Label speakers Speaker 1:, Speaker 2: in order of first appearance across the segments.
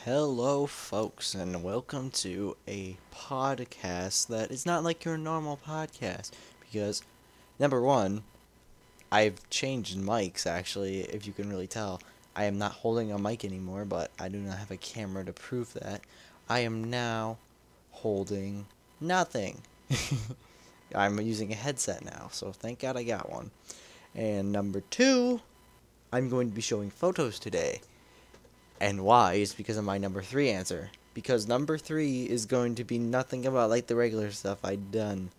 Speaker 1: Hello, folks, and welcome to a podcast that is not like your normal podcast. Because, number one, I've changed mics, actually, if you can really tell. I am not holding a mic anymore, but I do not have a camera to prove that. I am now holding nothing. I'm using a headset now, so thank God I got one. And number two, I'm going to be showing photos today. And why is because of my number three answer. Because number three is going to be nothing about like the regular stuff I've done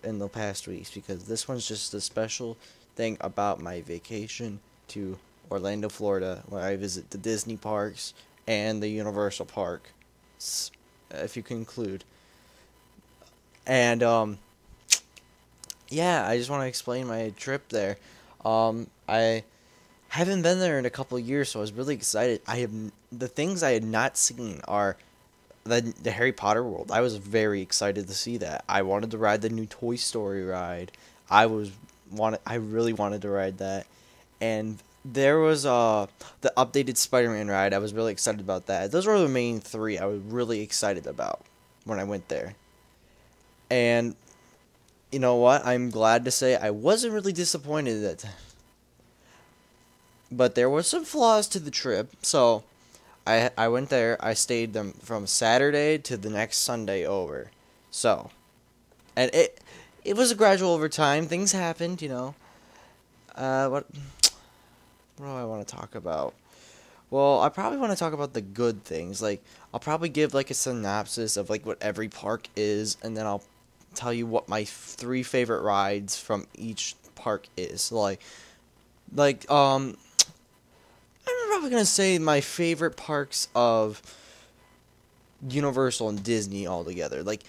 Speaker 1: in the past weeks. Because this one's just a special thing about my vacation to Orlando, Florida, where I visit the Disney parks and the Universal Park, if you conclude. And yeah, I just want to explain my trip there. I haven't been there in a couple of years, so I was really excited. The things I had not seen are the Harry Potter world. I was very excited to see that. I wanted to ride the new Toy Story ride. I really wanted to ride that, and there was the updated Spider-Man ride. I was really excited about that. Those were the main three I was really excited about when I went there. And you know what? I'm glad to say I wasn't really disappointed that, but there were some flaws to the trip. So I went there. I stayed them from Saturday to the next Sunday over. So, and it was a gradual over time. Things happened, you know. What do I want to talk about? Well, I probably want to talk about the good things. Like, I'll probably give like a synopsis of like what every park is, and then I'll tell you what my three favorite rides from each park is. So, like, I'm probably gonna say my favorite parks of Universal and Disney altogether. Like,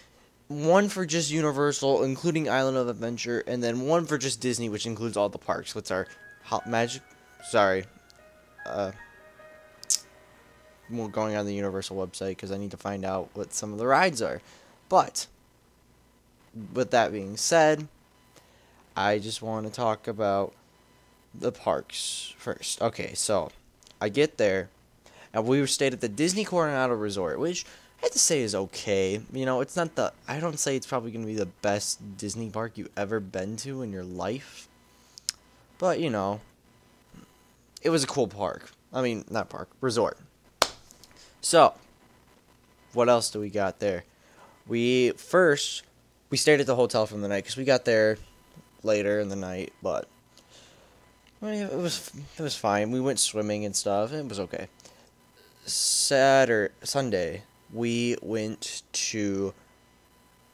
Speaker 1: one for just Universal, including Island of Adventure, and then one for just Disney, which includes all the parks, which are Magic. Sorry, uh, we're going on the Universal website because I need to find out what some of the rides are. But with that being said, I just want to talk about the parks first. Okay, so I get there, and we stayed at the Disney Coronado Resort, which I have to say is okay. You know, it's not the. I don't say it's probably going to be the best Disney park you've ever been to in your life, but you know, it was a cool park. I mean, not park, resort. So, what else do we got there? We stayed at the hotel from the night because we got there later in the night, but I mean, it was fine. We went swimming and stuff. It was okay. Sunday, we went to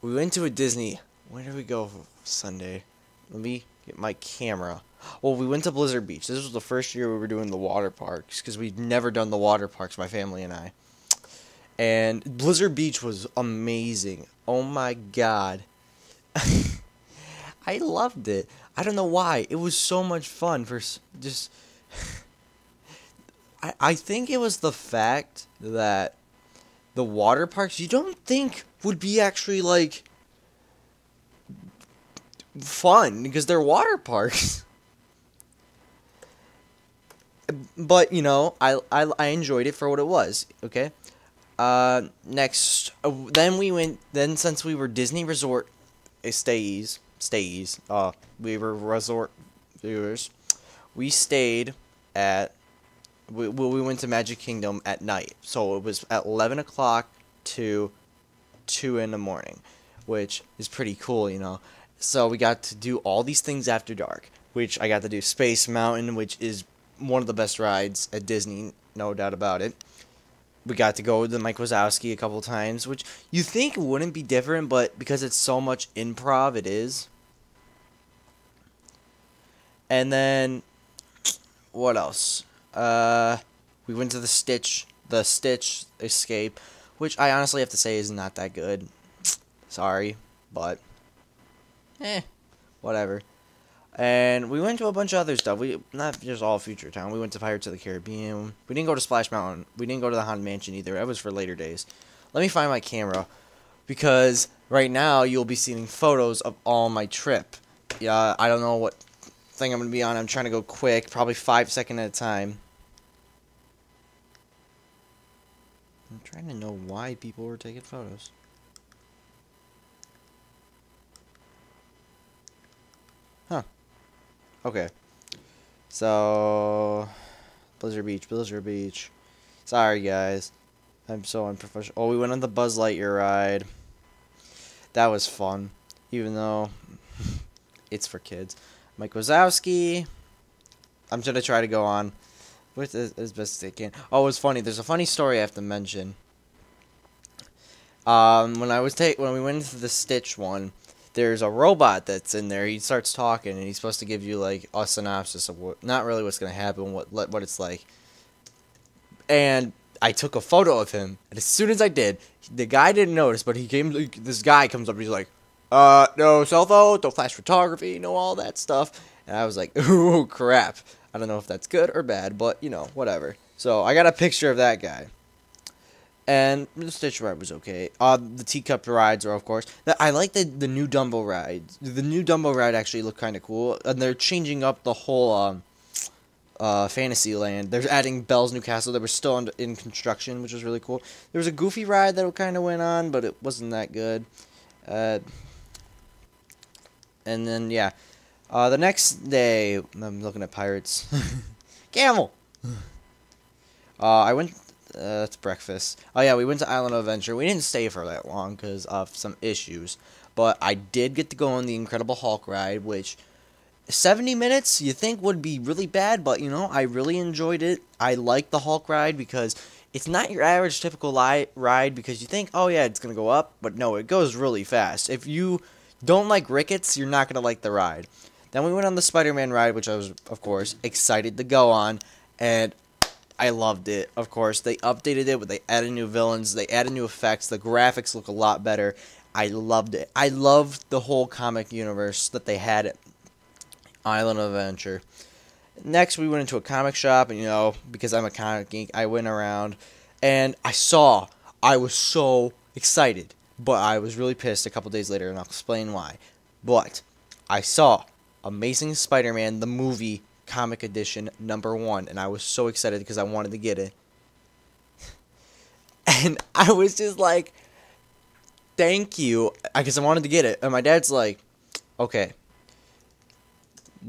Speaker 1: a Disney. Where did we go Sunday? Let me get my camera. Well, we went to Blizzard Beach. This was the first year we were doing the water parks because we'd never done the water parks, my family and I. And Blizzard Beach was amazing. Oh my god. I loved it. I don't know why. It was so much fun for just. I think it was the fact that the water parks you don't think would be actually like fun because they're water parks. But you know, I enjoyed it for what it was. Okay. Next, then we went. Then since we were Disney Resort stays. We were resort viewers. We stayed at. We went to Magic Kingdom at night, so it was at 11 o'clock to 2 in the morning, which is pretty cool, you know. So we got to do all these things after dark, which I got to do Space Mountain, which is one of the best rides at Disney, no doubt about it. We got to go to the Mike Wazowski a couple times, which you think wouldn't be different, but because it's so much improv, it is. And then, what else? We went to the Stitch Escape, which I honestly have to say is not that good. Sorry, but, whatever. And we went to a bunch of other stuff. We not just all Future Town. We went to Pirates of the Caribbean. We didn't go to Splash Mountain. We didn't go to the Haunted Mansion either. That was for later days. Let me find my camera because right now you'll be seeing photos of all my trip. Yeah, I don't know what thing I'm gonna be on. I'm trying to go quick, probably 5 seconds at a time. I'm trying to know why people were taking photos. Huh. Okay. So, Blizzard Beach, Blizzard Beach. Sorry, guys. I'm so unprofessional. Oh, we went on the Buzz Lightyear ride. That was fun, even though it's for kids. Mike Wazowski. I'm gonna try to go on with as best as I can. Oh, it was funny. There's a funny story I have to mention. When we went into the Stitch one, there's a robot that's in there. He starts talking, and he's supposed to give you like a synopsis of what, not really what's gonna happen, what it's like. And I took a photo of him, and as soon as I did, the guy didn't notice, but he came. This guy comes up, and he's like, no cell phone, no flash photography, no all that stuff." And I was like, "Ooh, crap." I don't know if that's good or bad, but, you know, whatever. So, I got a picture of that guy. And the Stitch ride was okay. The teacup rides are, of course. I like the new Dumbo ride. The new Dumbo ride actually looked kind of cool. And they're changing up the whole Fantasyland. They're adding Bell's New Castle that was still in construction, which was really cool. There was a Goofy ride that kind of went on, but it wasn't that good. And then, yeah. The next day, I'm looking at Pirates. Camel! I went to breakfast. Oh, yeah, we went to Island of Adventure. We didn't stay for that long because of some issues. But I did get to go on the Incredible Hulk ride, which 70 minutes you think would be really bad, but, you know, I really enjoyed it. I like the Hulk ride because it's not your average typical ride because you think, oh, yeah, it's going to go up. But no, it goes really fast. If you don't like rickets, you're not going to like the ride. Then we went on the Spider-Man ride, which I was, of course, excited to go on, and I loved it. Of course, they updated it, but they added new villains, they added new effects, the graphics look a lot better. I loved it. I loved the whole comic universe that they had at Island of Adventure. Next, we went into a comic shop, and, you know, because I'm a comic geek, I went around, and I was so excited, but I was really pissed a couple days later, and I'll explain why. But I saw Amazing Spider-Man, the movie, comic edition, #1, and I was so excited because I wanted to get it. And I was just like, thank you, because I wanted to get it. And my dad's like, okay,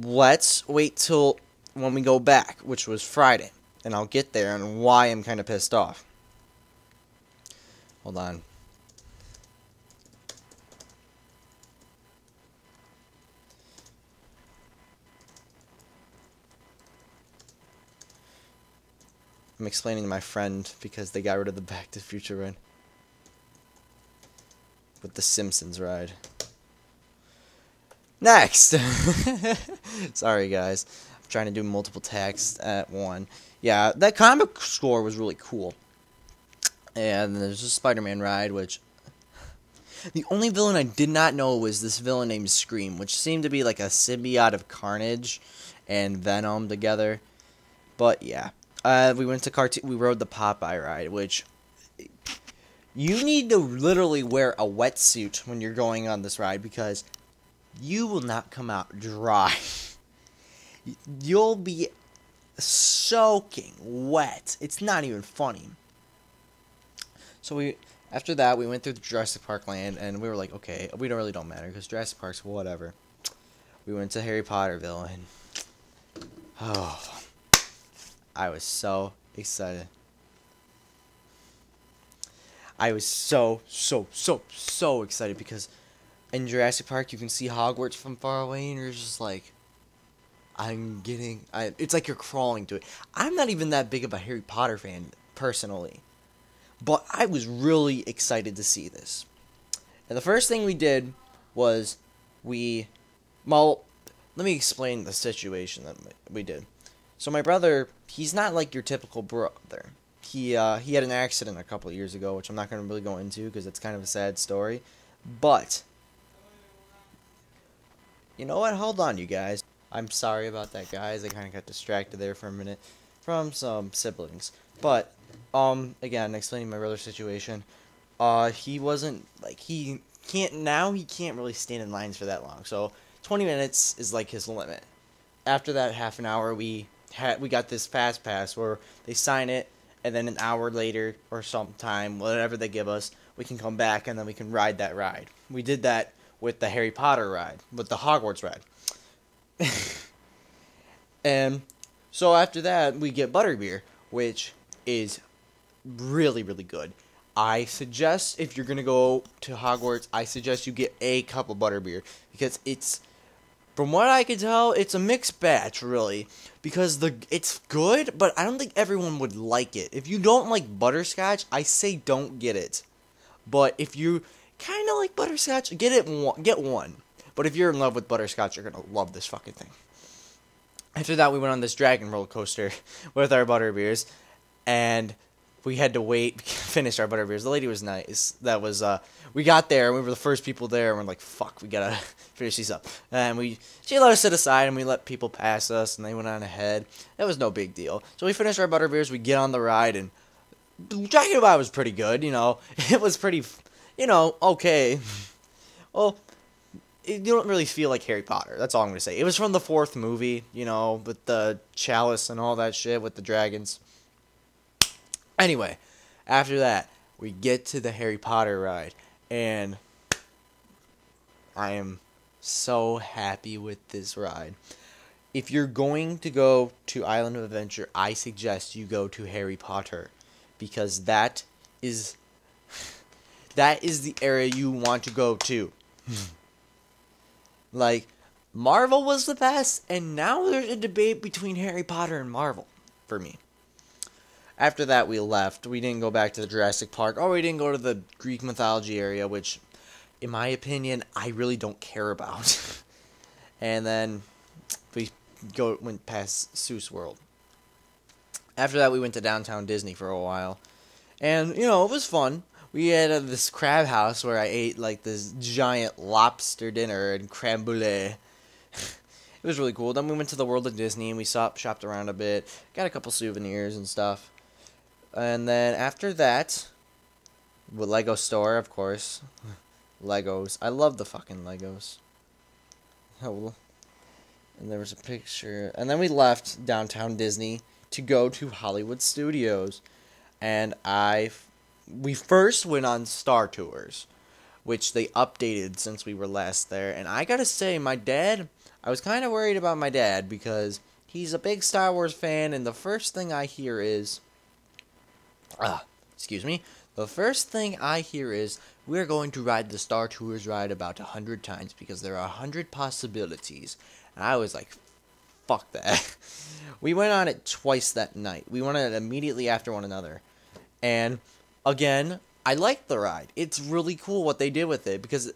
Speaker 1: let's wait till when we go back, which was Friday, and I'll get there and why I'm kind of pissed off. Hold on. I'm explaining to my friend because they got rid of the Back to the Future ride. With the Simpsons ride. Next! Sorry, guys. I'm trying to do multiple texts at one. Yeah, that comic score was really cool. And there's a Spider-Man ride, which... The only villain I did not know was this villain named Scream, which seemed to be like a symbiote of Carnage and Venom together. But, yeah. We went to we rode the Popeye ride, which you need to literally wear a wetsuit when you're going on this ride because you will not come out dry. You'll be soaking wet. It's not even funny. So after that, we went through the Jurassic Park land, and we were like, okay, we don't matter because Jurassic Park's whatever. We went to Harry Potterville, and oh. I was so excited. I was so excited because in Jurassic Park you can see Hogwarts from far away and you're just like, it's like you're crawling to it. I'm not even that big of a Harry Potter fan, personally. But I was really excited to see this. And the first thing we did was let me explain the situation that we did. So my brother, he's not like your typical brother. He had an accident a couple of years ago, which I'm not going to really go into because it's kind of a sad story. But, you know what? Hold on, you guys. I'm sorry about that, guys. I kind of got distracted there for a minute from some siblings. But, again, explaining my brother's situation, he wasn't, like, he can't really stand in lines for that long. So, 20 minutes is, like, his limit. After that half an hour, we got this fast pass where they sign it and then an hour later or sometime, whatever they give us, we can come back and then we can ride that ride. We did that with the Harry Potter ride, with the Hogwarts ride. And so after that, we get butterbeer, which is really, really good. I suggest if you're going to go to Hogwarts, I suggest you get a cup of butterbeer, because it's, from what I can tell, it's a mixed batch, really, because it's good, but I don't think everyone would like it. If you don't like butterscotch, I say don't get it. But if you kind of like butterscotch, get one. But if you're in love with butterscotch, you're going to love this fucking thing. After that, we went on this dragon roller coaster with our butterbeers, and we had to wait, finish our butterbeers. The lady was nice. That was, we got there, and we were the first people there, and we're like, fuck, we gotta finish these up. And she let us sit aside, and we let people pass us, and they went on ahead. It was no big deal. So we finished our butterbeers, we get on the ride, and Dragon Ball was pretty good, you know. It was pretty, okay. Well, you don't really feel like Harry Potter. That's all I'm going to say. It was from the 4th movie, with the chalice and all that shit with the dragons. Anyway, after that, we get to the Harry Potter ride, and I am so happy with this ride. If you're going to go to Island of Adventure, I suggest you go to Harry Potter, because that is the area you want to go to. Like, Marvel was the best, and now there's a debate between Harry Potter and Marvel, for me. After that, we left. We didn't go back to the Jurassic Park, or we didn't go to the Greek mythology area, which, in my opinion, I really don't care about. And then we went past Seuss World. After that, we went to downtown Disney for a while. And, it was fun. We had this crab house where I ate, like, this giant lobster dinner and creme brulee. It was really cool. Then we went to the World of Disney, and we shopped around a bit. Got a couple souvenirs and stuff. And then after that, with Lego store, of course. Legos. I love the fucking Legos. Oh, and there was a picture. And then we left downtown Disney to go to Hollywood Studios. And we first went on Star Tours, which they updated since we were last there. And I gotta say, my dad, I was kind of worried about my dad, because he's a big Star Wars fan, and the first thing I hear is, the first thing I hear is, we're going to ride the Star Tours ride about 100 times, because there are 100 possibilities. And I was like, fuck that. We went on it twice that night. We went on it immediately after one another. And again, I like the ride. It's really cool what they did with it, because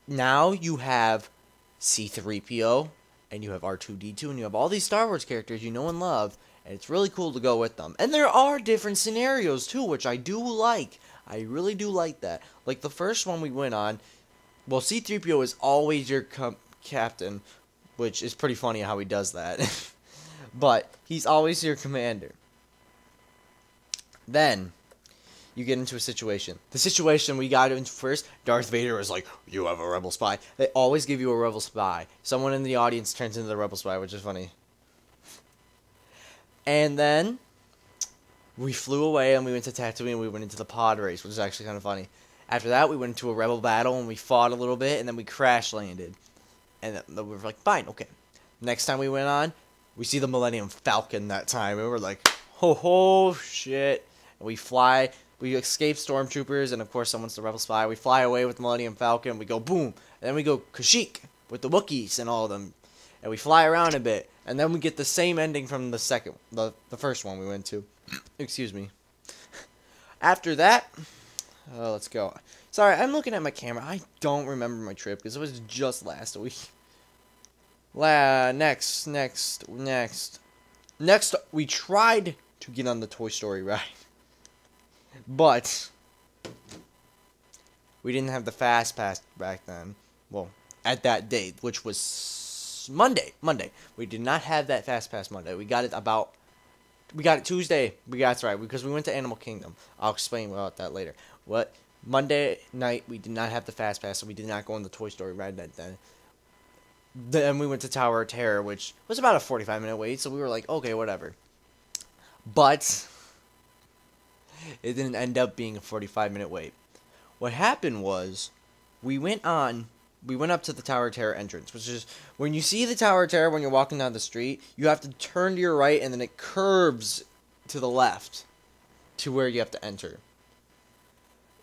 Speaker 1: now you have C-3PO, and you have R2-D2, and you have all these Star Wars characters you know and love, and it's really cool to go with them. And there are different scenarios, too, which I do like. I really do like that. Like the first one we went on, well, C-3PO is always your captain, which is pretty funny how he does that. But he's always your commander. Then you get into a situation. The situation we got into first, Darth Vader is like, you have a rebel spy. They always give you a rebel spy. Someone in the audience turns into the rebel spy, which is funny. And then we flew away, and we went to Tatooine, and we went into the pod race, which is actually kind of funny. After that, we went into a rebel battle, and we fought a little bit, and then we crash landed. And then we were like, fine, okay. Next time we went on, we see the Millennium Falcon that time, and we're like, ho, shit. And we escape stormtroopers, and of course someone's the rebel spy. We fly away with the Millennium Falcon, we go boom, and then we go Kashyyyk with the Wookiees and all of them. And we fly around a bit, and then we get the same ending from the first one we went to. Excuse me. After that, let's go. Sorry, I'm looking at my camera. I don't remember my trip, because it was just last week. Next, we tried to get on the Toy Story ride. But we didn't have the Fast Pass back then. Well, at that date, which was Monday. We did not have that Fast Pass Monday. We got it Tuesday. That's right, because we went to Animal Kingdom. I'll explain about that later. Monday night, we did not have the Fast Pass, so we did not go on the Toy Story ride that day. Then we went to Tower of Terror, which was about a 45-minute wait, so we were like, okay, whatever. But It didn't end up being a 45-minute wait. What happened was, we went up to the Tower of Terror entrance, which is when you see the Tower of Terror when you're walking down the street, you have to turn to your right and then it curves to the left to where you have to enter.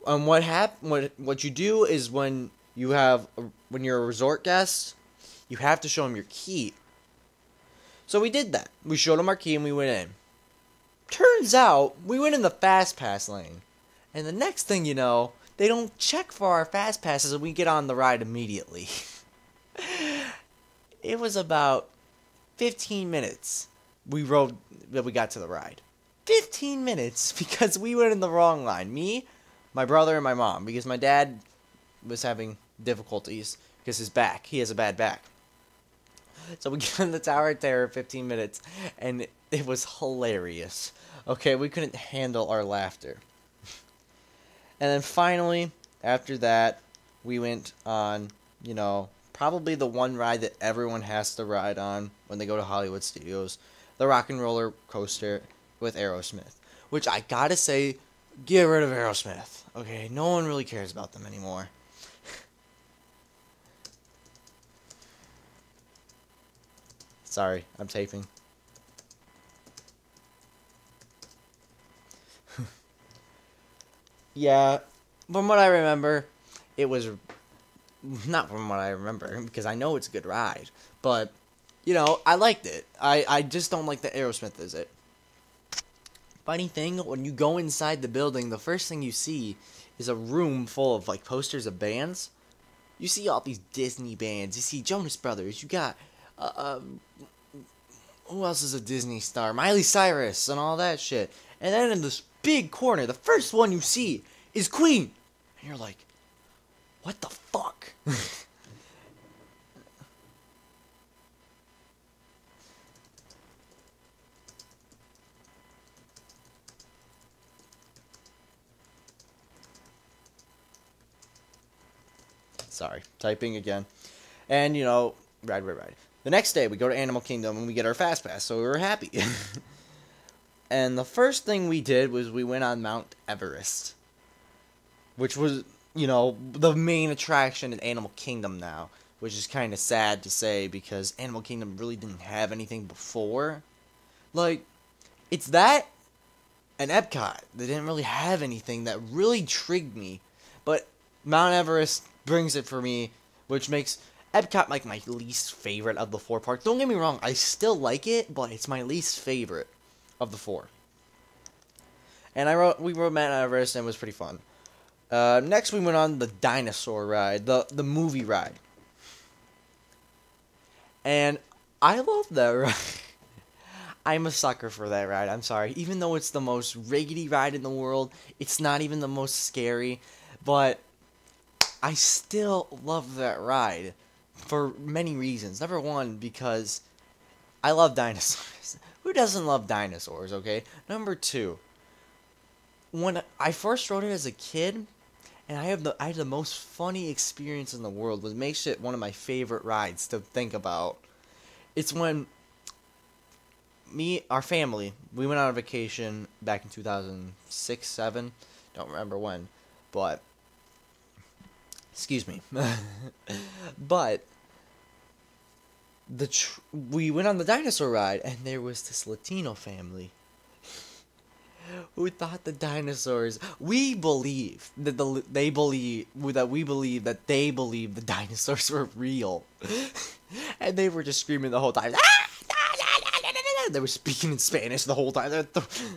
Speaker 1: What you do is when you're a resort guest, you have to show them your key. So we did that. We showed them our key and we went in. Turns out we went in the fast pass lane. And the next thing you know, they don't check for our fast passes and we get on the ride immediately. It was about 15 minutes we got to the ride. 15 minutes because we went in the wrong line. Me, my brother, and my mom. Because my dad was having difficulties because he has a bad back. So we got in the Tower of Terror 15 minutes and it was hilarious. Okay, we couldn't handle our laughter. And then finally, after that, we went on, probably the one ride that everyone has to ride on when they go to Hollywood Studios, the Rock and Roller Coaster with Aerosmith. Which I gotta say, get rid of Aerosmith. Okay, no one really cares about them anymore. Sorry, I'm taping. Yeah, from what I remember, it was not from what I remember, because I know it's a good ride, but, I liked it. I just don't like the Aerosmith visit. Funny thing, when you go inside the building, the first thing you see is a room full of, posters of bands. You see all these Disney bands, you see Jonas Brothers, you got, who else is a Disney star? Miley Cyrus, and all that shit. And then in this big corner, the first one you see is Queen. And you're like, what the fuck? Sorry, typing again. And, ride. The next day, we go to Animal Kingdom and we get our Fast Pass, so we were happy. And the first thing we did was we went on Mount Everest, which was, the main attraction in Animal Kingdom now, which is kind of sad to say because Animal Kingdom really didn't have anything before. It's that and Epcot. They didn't really have anything that really intrigued me, but Mount Everest brings it for me, which makes Epcot my least favorite of the 4 parks. Don't get me wrong, I still like it, but it's my least favorite of the 4. And we rode Mount Everest and it was pretty fun. Next we went on the dinosaur ride, the movie ride. And I love that ride. I'm a sucker for that ride, I'm sorry. Even though it's the most rickety ride in the world, it's not even the most scary, but I still love that ride for many reasons. Number one, because I love dinosaurs. Who doesn't love dinosaurs, okay? Number two, when I first rode it as a kid, and I had the most funny experience in the world, which makes it one of my favorite rides to think about. It's when our family, we went on a vacation back in 2006, 7, don't remember when, but excuse me. But we went on the dinosaur ride, and there was this Latino family who thought the dinosaurs. We believe that they believe that the dinosaurs were real, and they were just screaming the whole time. They were speaking in Spanish the whole time. They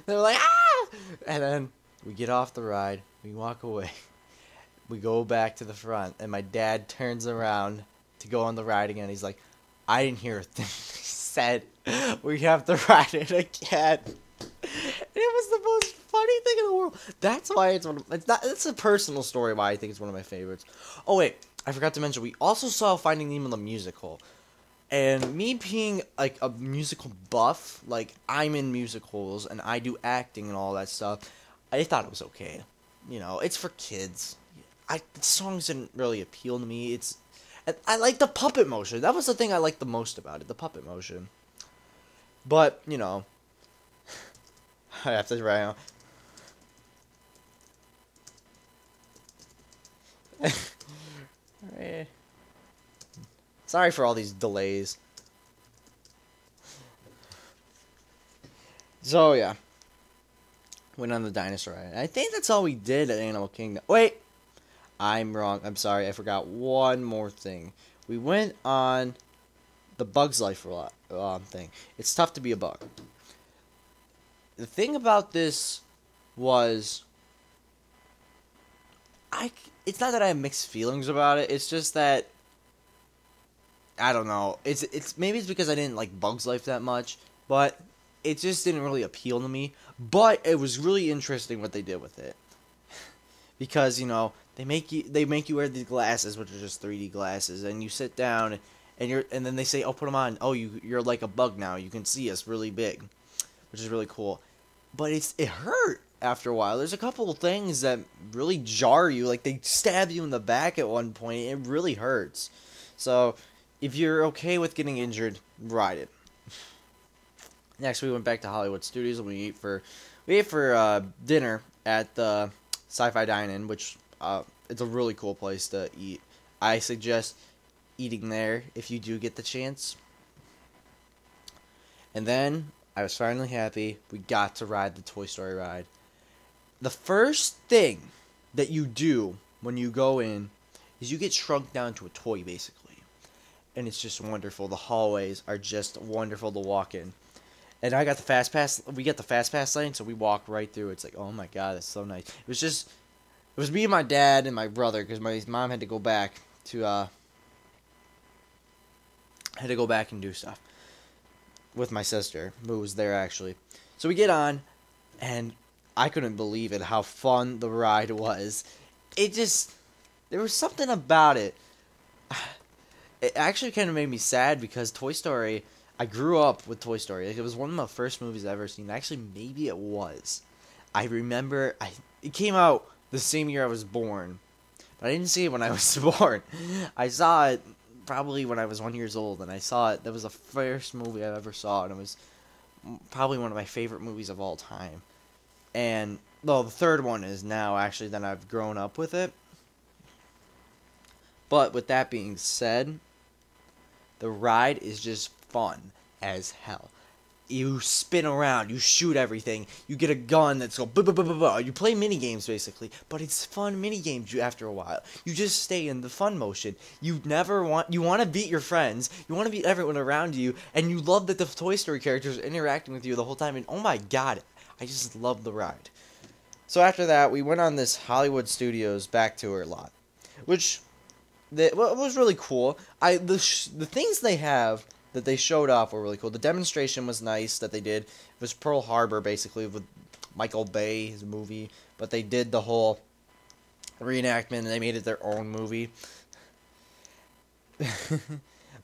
Speaker 1: were like, ah! And then we get off the ride, we walk away. We go back to the front, and my dad turns around to go on the ride again. He's like, I didn't hear a thing he said. We have to ride it again. And it was the most funny thing in the world. That's why it's a personal story why I think it's one of my favorites. Oh, wait. I forgot to mention, we also saw Finding Nemo the musical. And me being, a musical buff, I'm in musicals, and I do acting and all that stuff, I thought it was okay. It's for kids. The songs didn't really appeal to me. I like the puppet motion. That was the thing I liked the most about it, the puppet motion. But, I have to write out. Eh. Sorry for all these delays. So yeah, went on the dinosaur ride. I think that's all we did at Animal Kingdom. Wait, I'm wrong. I'm sorry. I forgot one more thing. We went on the Bugs Life thing. It's tough to be a bug. The thing about this was, it's not that I have mixed feelings about it. It's just that I don't know. It's maybe it's because I didn't like Bugs Life that much, but it just didn't really appeal to me. But it was really interesting what they did with it, because they make you wear these glasses, which are just 3D glasses, and you sit down and then they say, oh, put them on. Oh, you're like a bug now. You can see us really big, which is really cool. But it hurt after a while. There's a couple of things that really jar you. Like they stab you in the back at one point. It really hurts. So if you're okay with getting injured, ride it. Next, we went back to Hollywood Studios and we ate for dinner at the Sci-Fi Dine-In, which it's a really cool place to eat. I suggest eating there if you do get the chance. And then I was finally happy we got to ride the Toy Story ride. The first thing that you do when you go in is you get shrunk down to a toy, basically. And it's just wonderful. The hallways are just wonderful to walk in. And I got the fast pass. We get the fast pass lane, so we walk right through. It's like, oh my god, that's so nice. It was me and my dad and my brother, because my mom had to go back and do stuff with my sister, who was there actually. So we get on, and I couldn't believe it, how fun the ride was. There was something about it. It actually kind of made me sad, because Toy Story, I grew up with Toy Story. Like, it was one of my first movies I've ever seen. Actually, maybe it was. I remember, it came out the same year I was born, but I didn't see it when I was born. I saw it probably when I was 1 year old, and I saw it. That was the first movie I ever saw, and it was probably one of my favorite movies of all time. And, well, the third one is now, actually, that I've grown up with it. But with that being said, the ride is just fun as hell. You spin around, you shoot everything, you get a gun that's go buh. You play mini games basically, but it's fun mini games after a while. You just stay in the fun motion. You want to beat your friends, you want to beat everyone around you, and you love that the Toy Story characters are interacting with you the whole time, and oh my god, I just love the ride. So after that, we went on this Hollywood Studios back tour lot, which it was really cool. The things they have that they showed off were really cool. The demonstration was nice that they did. It was Pearl Harbor, basically, with Michael Bay, his movie. But they did the whole reenactment, and they made it their own movie.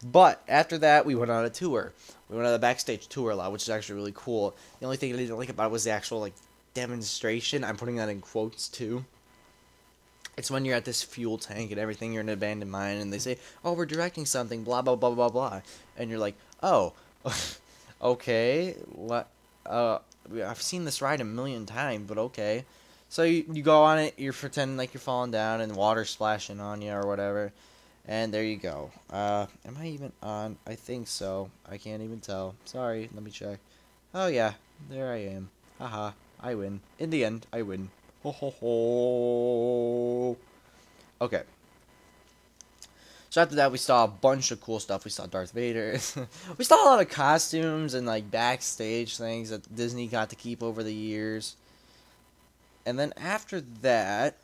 Speaker 1: But after that, we went on a tour. We went on the backstage tour lot, which is actually really cool. The only thing I didn't like about it was the actual demonstration. I'm putting that in quotes, too. It's when you're at this fuel tank and everything, you're in an abandoned mine, and they say, oh, we're directing something, blah, blah, blah, blah, blah. And you're like, oh, okay, what, I've seen this ride a million times, but okay. So you go on it, you're pretending like you're falling down, and water's splashing on you or whatever, and there you go. Am I even on? I think so. I can't even tell. Sorry, let me check. Oh, yeah, there I am. Haha, I win. In the end, I win. Ho ho ho. Okay. So after that, we saw a bunch of cool stuff. We saw Darth Vader. We saw a lot of costumes and backstage things that Disney got to keep over the years. And then after that,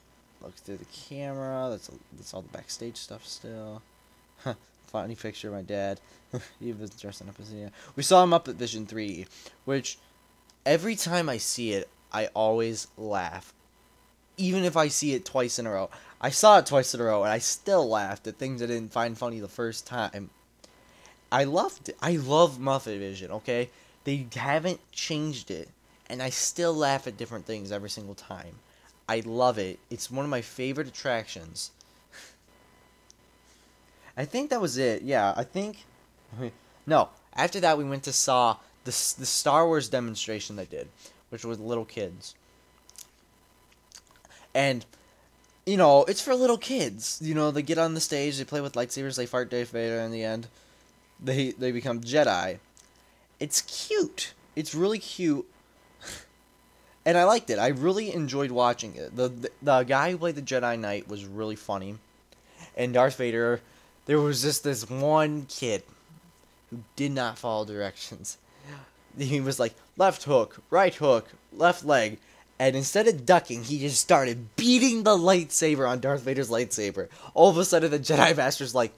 Speaker 1: look through the camera. That's all the backstage stuff still. Funny picture of my dad. He was dressing up as we saw him up at Vision 3, which every time I see it, I always laugh. Even if I see it twice in a row. I saw it twice in a row, and I still laughed at things I didn't find funny the first time. I loved it. I love Muppet Vision, okay? They haven't changed it, and I still laugh at different things every single time. I love it. It's one of my favorite attractions. I think that was it. Yeah, I think... No, after that we went to saw the Star Wars demonstration they did, which was little kids. And it's for little kids. They get on the stage, they play with lightsabers, they fight Darth Vader, and in the end, they become Jedi. It's cute. It's really cute. And I liked it. I really enjoyed watching it. The guy who played the Jedi Knight was really funny. And Darth Vader, there was just this one kid who did not follow directions. He was like, left hook, right hook, left leg. And instead of ducking, he just started beating the lightsaber on Darth Vader's lightsaber. All of a sudden, the Jedi Master's like,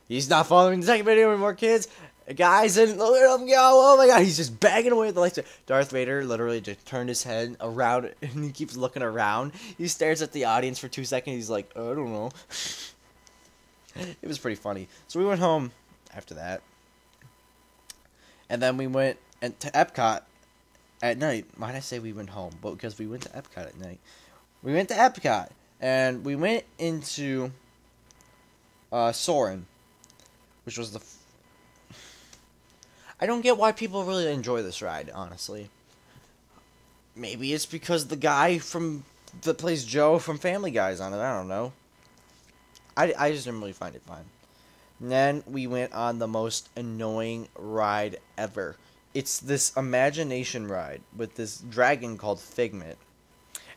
Speaker 1: he's not following the second video anymore, kids. Guys, and look at him go. Oh my god, he's just banging away with the lightsaber. Darth Vader literally just turned his head around, and he keeps looking around. He stares at the audience for 2 seconds. He's like, I don't know. It was pretty funny. So we went home after that. And then we went to Epcot at night. Why did I say we went home? But because we went to Epcot at night. We went to Epcot. And we went into Soarin', which was I don't get why people really enjoy this ride, honestly. Maybe it's because the guy that plays Joe from Family Guy's on it. I don't know. I just didn't really find it fun. And then we went on the most annoying ride ever. It's this imagination ride with this dragon called Figment.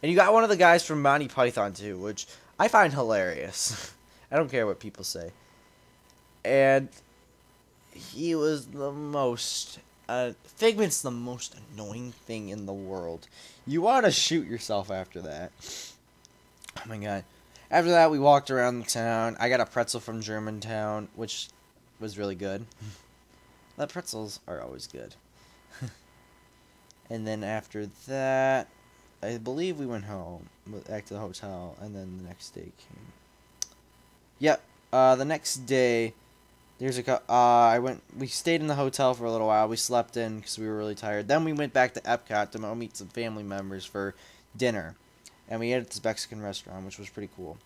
Speaker 1: And you got one of the guys from Monty Python too, which I find hilarious. I don't care what people say. And he was the most... Figment's the most annoying thing in the world. You want to shoot yourself after that. Oh my god. After that, we walked around the town. I got a pretzel from Germantown, which was really good. The pretzels are always good. And then after that, I believe we went home, back to the hotel, and then the next day came. Yep, the next day, we stayed in the hotel for a little while. We slept in because we were really tired. Then we went back to Epcot to meet some family members for dinner. And we ate at this Mexican restaurant, which was pretty cool.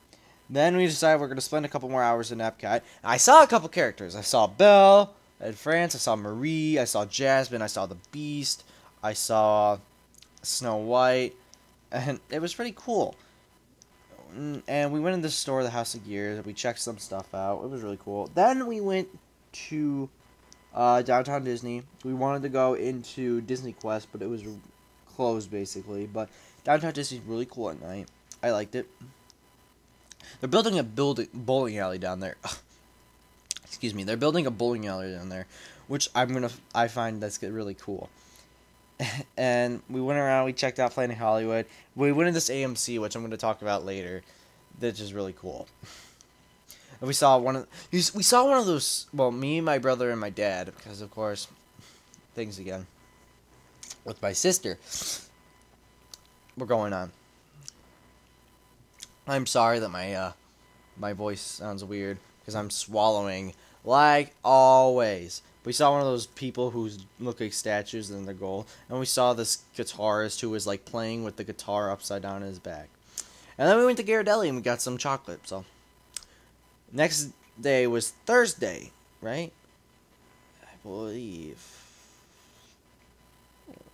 Speaker 1: Then we decided we're going to spend a couple more hours in Epcot. I saw a couple characters. I saw Belle and France. I saw Marie. I saw Jasmine. I saw the Beast. I saw Snow White. And it was pretty cool. And we went in the store, the House of Gears. We checked some stuff out. It was really cool. Then we went to Downtown Disney. We wanted to go into Disney Quest, but it was closed, basically. But Downtown Disney is really cool at night. I liked it. They're building a bowling alley down there. Excuse me. They're building a bowling alley down there, which I find that's really cool. And we went around. We checked out Planet Hollywood. We went in this AMC, which I'm going to talk about later. That's just really cool. And we saw one of those. Well, me, my brother, and my dad, because of course, things again with my sister. We're going on. I'm sorry that my voice sounds weird because I'm swallowing like always. We saw one of those people who look like statues in their goal, and we saw this guitarist who was like playing with the guitar upside down in his back. And then we went to Ghirardelli and we got some chocolate. So next day was Thursday, right? I believe.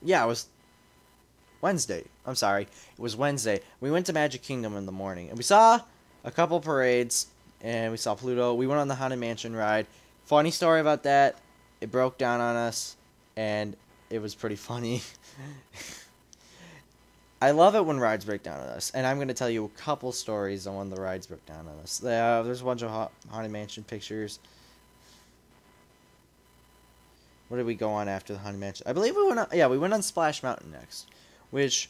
Speaker 1: Yeah, it was Wednesday. I'm sorry. It was Wednesday. We went to Magic Kingdom in the morning. And we saw a couple parades. And we saw Pluto. We went on the Haunted Mansion ride. Funny story about that. It broke down on us. And it was pretty funny. I love it when rides break down on us. And I'm going to tell you a couple stories on when the rides broke down on us. There's a bunch of Haunted Mansion pictures. What did we go on after the Haunted Mansion? I believe we went on... Yeah, we went on Splash Mountain next. Which...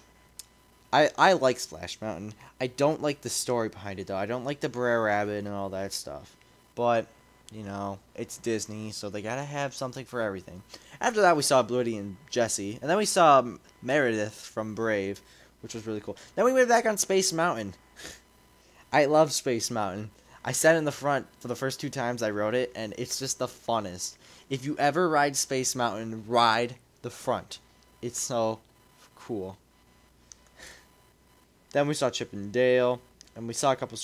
Speaker 1: I like Splash Mountain. I don't like the story behind it, though. I don't like the Brer Rabbit and all that stuff. But, you know, it's Disney, so they gotta have something for everything. After that, we saw Bloody and Jessie. And then we saw Meredith from Brave, which was really cool. Then we went back on Space Mountain. I love Space Mountain. I sat in the front for the first 2 times I rode it, and it's just the funnest. If you ever ride Space Mountain, ride the front. It's so cool. Then we saw Chip and Dale, and we saw a couple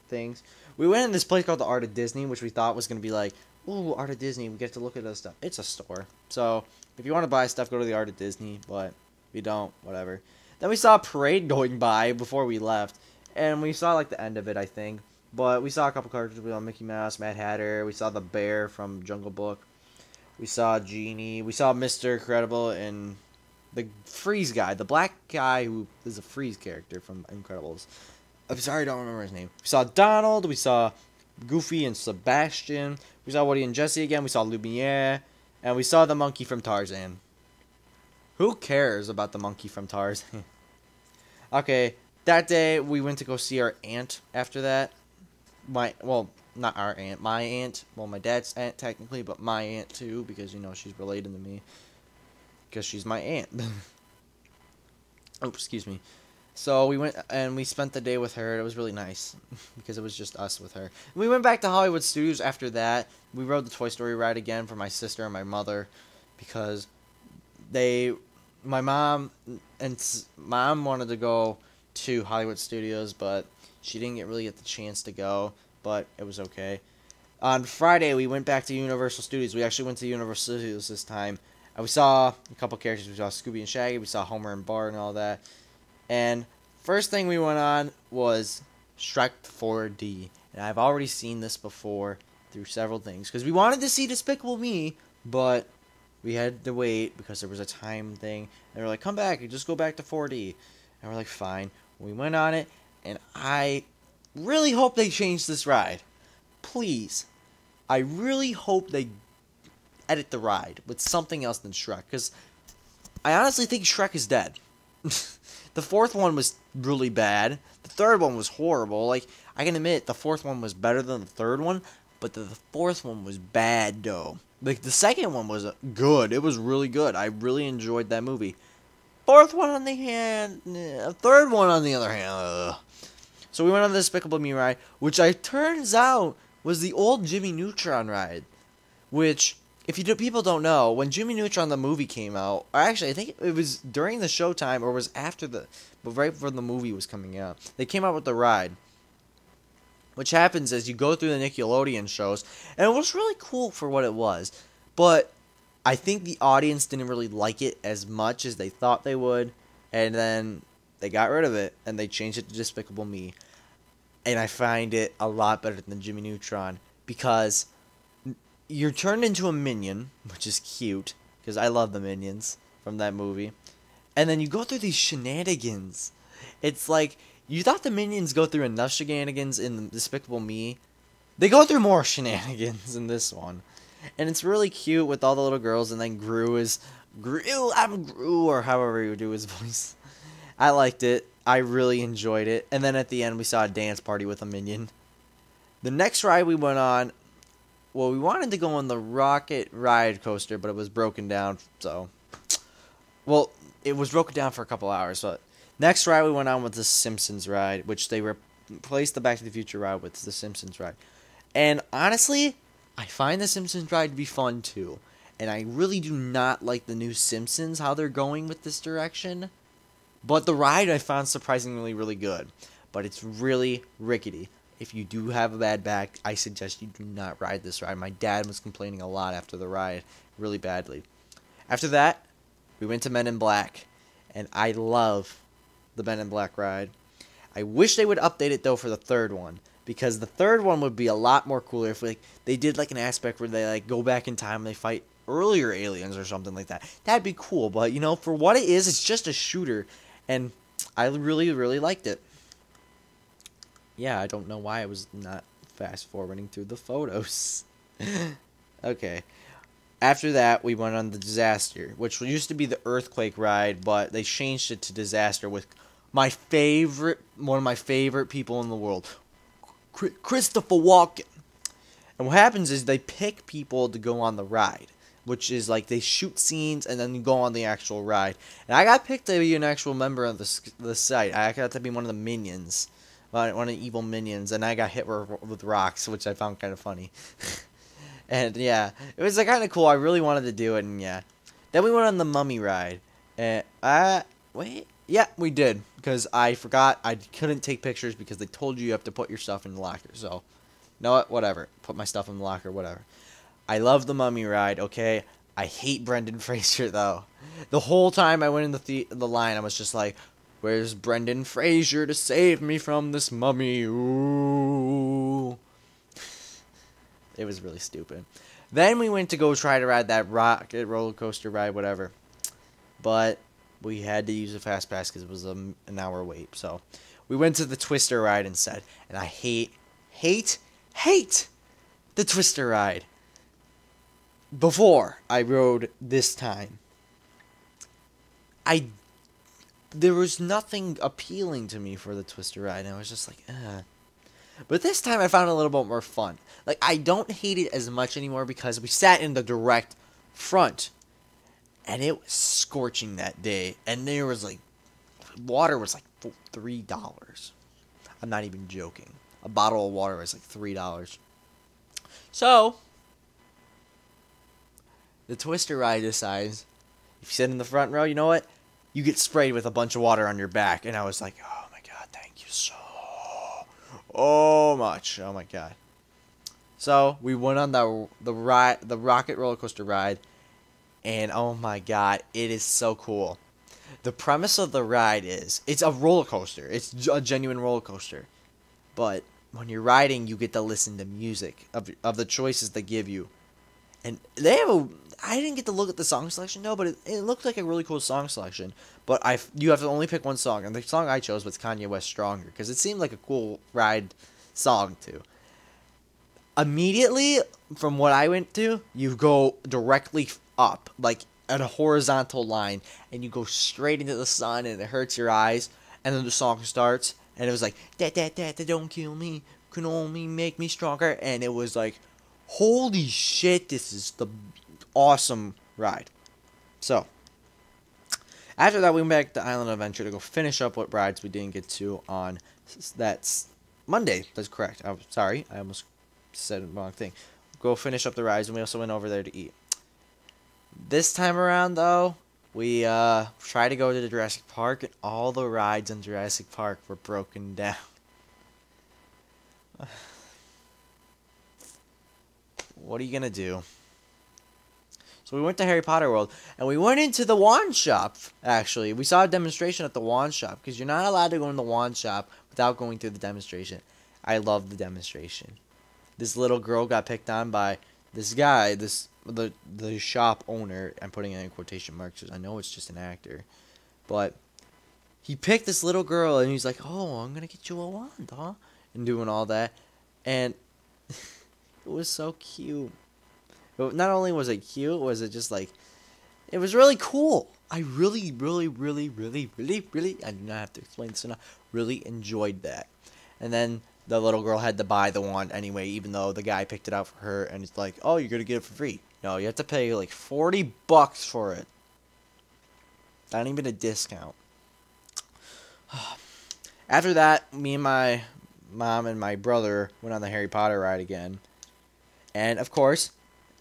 Speaker 1: things. We went in this place called the Art of Disney, which we thought was going to be like, ooh, Art of Disney, we get to look at this stuff. It's a store. So, if you want to buy stuff, go to the Art of Disney, but if you don't, whatever. Then we saw a parade going by before we left, and we saw like the end of it, I think. But we saw a couple characters. We saw Mickey Mouse, Mad Hatter. We saw the bear from Jungle Book. We saw Genie. We saw Mr. Incredible and the Freeze guy, the black guy who is a Freeze character from Incredibles. I'm sorry, I don't remember his name. We saw Donald. We saw Goofy and Sebastian. We saw Woody and Jesse again. We saw Lumiere. And we saw the monkey from Tarzan. Who cares about the monkey from Tarzan? Okay, that day we went to go see our aunt after that. Not our aunt, my aunt. Well, my dad's aunt technically, but my aunt too, because, you know, she's related to me. Because she's my aunt. Oh, excuse me. So we went and we spent the day with her. It was really nice because it was just us with her. We went back to Hollywood Studios after that. We rode the Toy Story ride again for my sister and my mother because my mom wanted to go to Hollywood Studios, but she didn't really get the chance to go, but it was okay. On Friday, we went back to Universal Studios. We actually went to Universal Studios this time. And we saw a couple characters. We saw Scooby and Shaggy. We saw Homer and Bart and all that. And first thing we went on was Shrek 4D. And I've already seen this before through several things. Because we wanted to see Despicable Me, but we had to wait because there was a time thing. And they were like, come back, and just go back to 4D. And we're like, fine. We went on it, and I really hope they change this ride. Please. I really hope they edit the ride with something else than Shrek. Because I honestly think Shrek is dead. The fourth one was really bad. The third one was horrible. Like, I can admit, the fourth one was better than the third one, but the fourth one was bad, though. Like, the second one was good. It was really good. I really enjoyed that movie. Third one on the other hand. So we went on the Despicable Me ride, which turns out was the old Jimmy Neutron ride. Which, if people don't know, when Jimmy Neutron the movie came out, or actually I think it was during the showtime or was after but right before the movie was coming out, they came out with the ride. Which happens as you go through the Nickelodeon shows, and it was really cool for what it was. But I think the audience didn't really like it as much as they thought they would, and then they got rid of it, and they changed it to Despicable Me. And I find it a lot better than Jimmy Neutron, because you're turned into a minion, which is cute, because I love the minions from that movie. And then you go through these shenanigans. It's like, you thought the minions go through enough shenanigans in Despicable Me. They go through more shenanigans in this one. And it's really cute with all the little girls, and then I'm Gru, or however you do his voice. I liked it. I really enjoyed it. And then at the end, we saw a dance party with a minion. The next ride we went on, well, we wanted to go on the Rocket Ride coaster, but it was broken down, so. Well, it was broken down for a couple hours, but next ride we went on was the Simpsons ride, which they replaced the Back to the Future ride with the Simpsons ride. And honestly, I find the Simpsons ride to be fun too. And I really do not like the new Simpsons, how they're going with this direction. But the ride I found surprisingly really good. But it's really rickety. If you do have a bad back, I suggest you do not ride this ride. My dad was complaining a lot after the ride, really badly. After that, we went to Men in Black. And I love the Men in Black ride. I wish they would update it though for the third one. Because the third one would be a lot more cooler if they did like an aspect where they go back in time and they fight earlier aliens or something like that. That'd be cool, but for what it is, it's just a shooter, and I really, really liked it. Yeah, I don't know why I was not fast forwarding through the photos. Okay. After that, we went on the Disaster, which used to be the Earthquake ride, but they changed it to Disaster with one of my favorite people in the world, Christopher Walken. And what happens is they pick people to go on the ride, which is like they shoot scenes and then you go on the actual ride. And I got picked to be an actual member of the site. I got to be one of the minions, one of the evil minions, and I got hit with rocks, which I found kind of funny. And yeah, it was kind of cool. I really wanted to do it, and yeah. Then we went on the Mummy ride. And wait. Yeah, we did, because I forgot I couldn't take pictures because they told you have to put your stuff in the locker. So, you know what? Whatever. Put my stuff in the locker, whatever. I love the Mummy ride, okay? I hate Brendan Fraser, though. The whole time I went in the line, I was just like, Where's Brendan Fraser to save me from this mummy? Ooh. It was really stupid. Then we went to go try to ride that rocket roller coaster ride, whatever. But we had to use a fast pass because it was an hour wait. So we went to the Twister ride instead. And I hate the Twister ride. Before I rode this time, there was nothing appealing to me for the Twister ride. And I was just like, eh. But this time I found it a little bit more fun. Like, I don't hate it as much anymore because we sat in the direct front. And it was scorching that day. And there was like, water was like $3. I'm not even joking. A bottle of water was like $3. So, the Twister ride decides, if you sit in the front row, you know what? You get sprayed with a bunch of water on your back. And I was like, oh my god, thank you so much. Oh my god. So, we went on the rocket roller coaster ride. And oh my god, it is so cool. The premise of the ride is, it's a roller coaster. It's a genuine roller coaster. But when you're riding, you get to listen to music of the choices they give you. And they have I didn't get to look at the song selection, no, but it looked like a really cool song selection. But you have to only pick one song. And the song I chose was Kanye West Stronger. Because it seemed like a cool ride song, too. Immediately, from what I went to, you go directly up, like at a horizontal line, and you go straight into the sun, and it hurts your eyes, and then the song starts, and it was like, that don't kill me, can only make me stronger, and it was like, holy shit, this is the awesome ride. So, after that, we went back to Island Adventure to go finish up what rides we didn't get to on, that's Monday, that's correct, I'm sorry, I almost said the wrong thing. Go finish up the rides, and we also went over there to eat. This time around, though, we tried to go to the Jurassic Park, and all the rides in Jurassic Park were broken down. What are you gonna do? So we went to Harry Potter World, and we went into the wand shop, actually. We saw a demonstration at the wand shop, because you're not allowed to go in the wand shop without going through the demonstration. I love the demonstration. This little girl got picked on by this guy, the shop owner. I'm putting it in quotation marks because I know it's just an actor. But he picked this little girl, and he's like, oh, I'm going to get you a wand, huh? And doing all that. And it was so cute. But not only was it cute, was it just like, it was really cool. I really, I do not have to explain this enough, really enjoyed that. And then the little girl had to buy the wand anyway, even though the guy picked it out for her, and it's like, oh, you're going to get it for free. No, you have to pay like $40 for it. Not even a discount. After that, me and my mom and my brother went on the Harry Potter ride again. And, of course,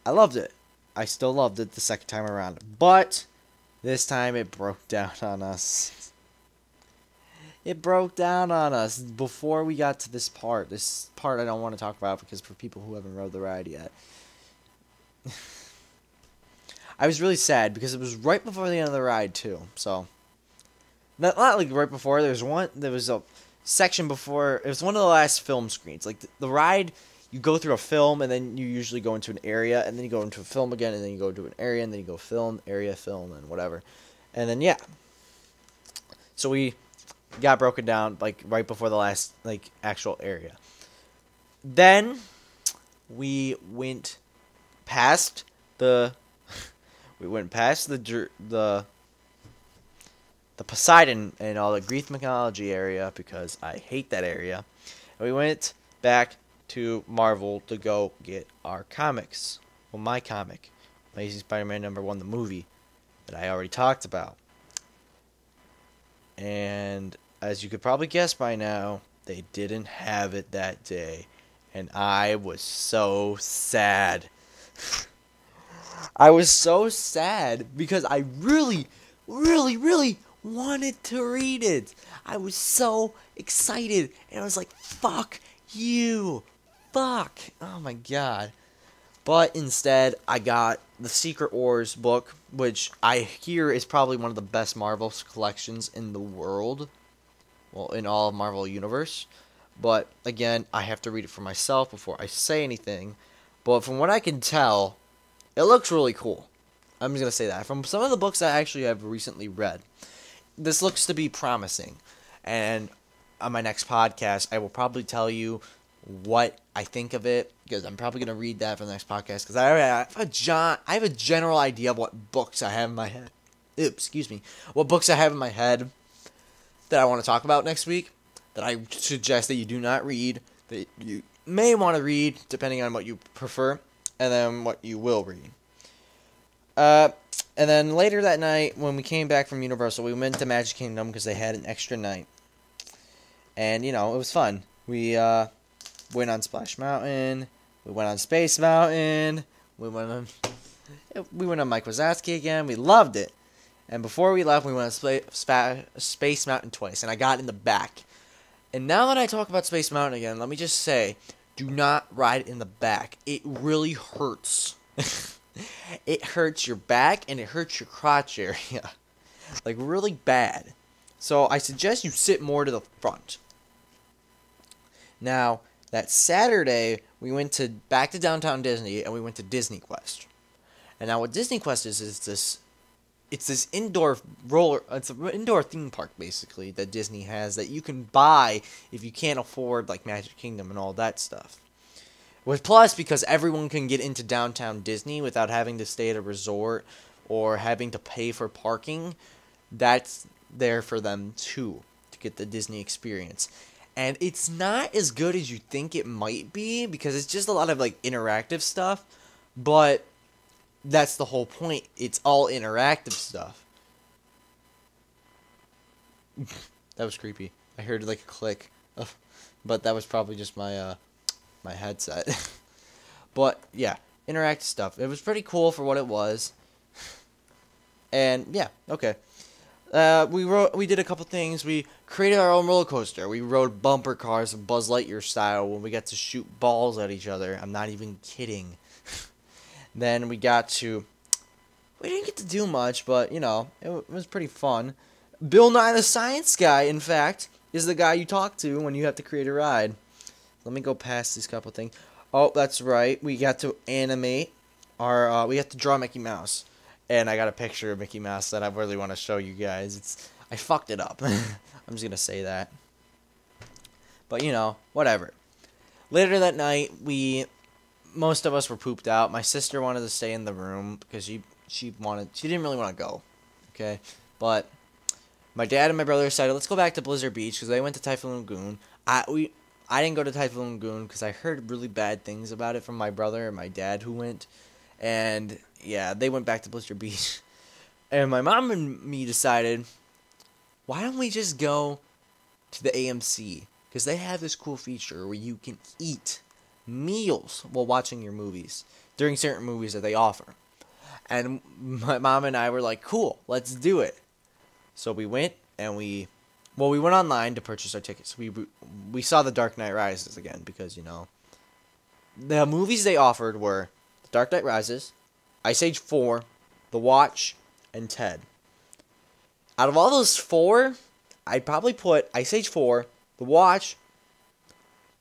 Speaker 1: I loved it. I still loved it the second time around. But this time it broke down on us. It broke down on us before we got to this part. This part I don't want to talk about because for people who haven't rode the ride yet. I was really sad because it was right before the end of the ride too. So, not like right before. There was a section before. It was one of the last film screens. Like the ride, you go through a film and then you usually go into an area and then you go into a film again and then you go to an area and then you go film, area, film, and whatever. And then yeah. So we got broken down like right before the last like actual area. Then we went past the Poseidon and all the Greek mythology area because I hate that area. And we went back to Marvel to go get our comics. Well, my comic, Amazing Spider-Man #1, the movie that I already talked about. And as you could probably guess by now, they didn't have it that day. And I was so sad. I was so sad because I really wanted to read it. I was so excited. And I was like, fuck you. Fuck. Oh my god. But instead, I got the Secret Wars book, which I hear is probably one of the best Marvel collections in the world. Well, in all of Marvel Universe. But again, I have to read it for myself before I say anything. But from what I can tell, it looks really cool. I'm just going to say that. From some of the books I actually have recently read, this looks to be promising. And on my next podcast, I will probably tell you what I think of it, because I'm probably going to read that for the next podcast, because I have a general idea of what books I have in my head. Excuse me. What books I have in my head that I want to talk about next week, that I suggest that you do not read, that you may want to read, depending on what you prefer, and then what you will read. And then later that night, when we came back from Universal, we went to Magic Kingdom because they had an extra night. And, it was fun. We went on Splash Mountain, we went on Space Mountain, we went on Mike Wazowski again. We loved it. And before we left, we went on Space Mountain twice, and I got in the back. And now that I talk about Space Mountain again, let me just say, do not ride in the back. It really hurts. It hurts your back, and it hurts your crotch area. Like, really bad. So, I suggest you sit more to the front. Now, that Saturday, we went back to Downtown Disney, and we went to Disney Quest. And now what Disney Quest is this... It's this indoor it's an indoor theme park, basically, that Disney has that you can buy if you can't afford, like, Magic Kingdom and all that stuff. With plus, because everyone can get into Downtown Disney without having to stay at a resort or having to pay for parking, that's there for them, too, to get the Disney experience. And it's not as good as you think it might be, because it's just a lot of, like, interactive stuff, but... That's the whole point. It's all interactive stuff. That was creepy. I heard like a click. But that was probably just my my headset. But yeah, interactive stuff. It was pretty cool for what it was. And yeah, okay. We did a couple things. We created our own roller coaster. We rode bumper cars, Buzz Lightyear style, when we got to shoot balls at each other. I'm not even kidding. Then we didn't get to do much, but, it was pretty fun. Bill Nye the Science Guy, in fact, is the guy you talk to when you have to create a ride. Let me go past these couple things. Oh, that's right. We got to animate we have to draw Mickey Mouse. And I got a picture of Mickey Mouse that I really want to show you guys. I fucked it up. I'm just going to say that. But, whatever. Later that night, most of us were pooped out. My sister wanted to stay in the room because she didn't really want to go. Okay? But my dad and my brother decided, let's go back to Blizzard Beach because they went to Typhoon Lagoon. I didn't go to Typhoon Lagoon because I heard really bad things about it from my brother and my dad who went. And yeah, they went back to Blizzard Beach. And my mom and me decided, why don't we just go to the AMC? Because they have this cool feature where you can eat meals while watching your movies during certain movies that they offer. And my mom and I were like, cool, let's do it. So we went and we went online to purchase our tickets. We saw The Dark Knight Rises again because, the movies they offered were The Dark Knight Rises, Ice Age 4, The Watch, and Ted. Out of all those four, I'd probably put Ice Age 4, The Watch,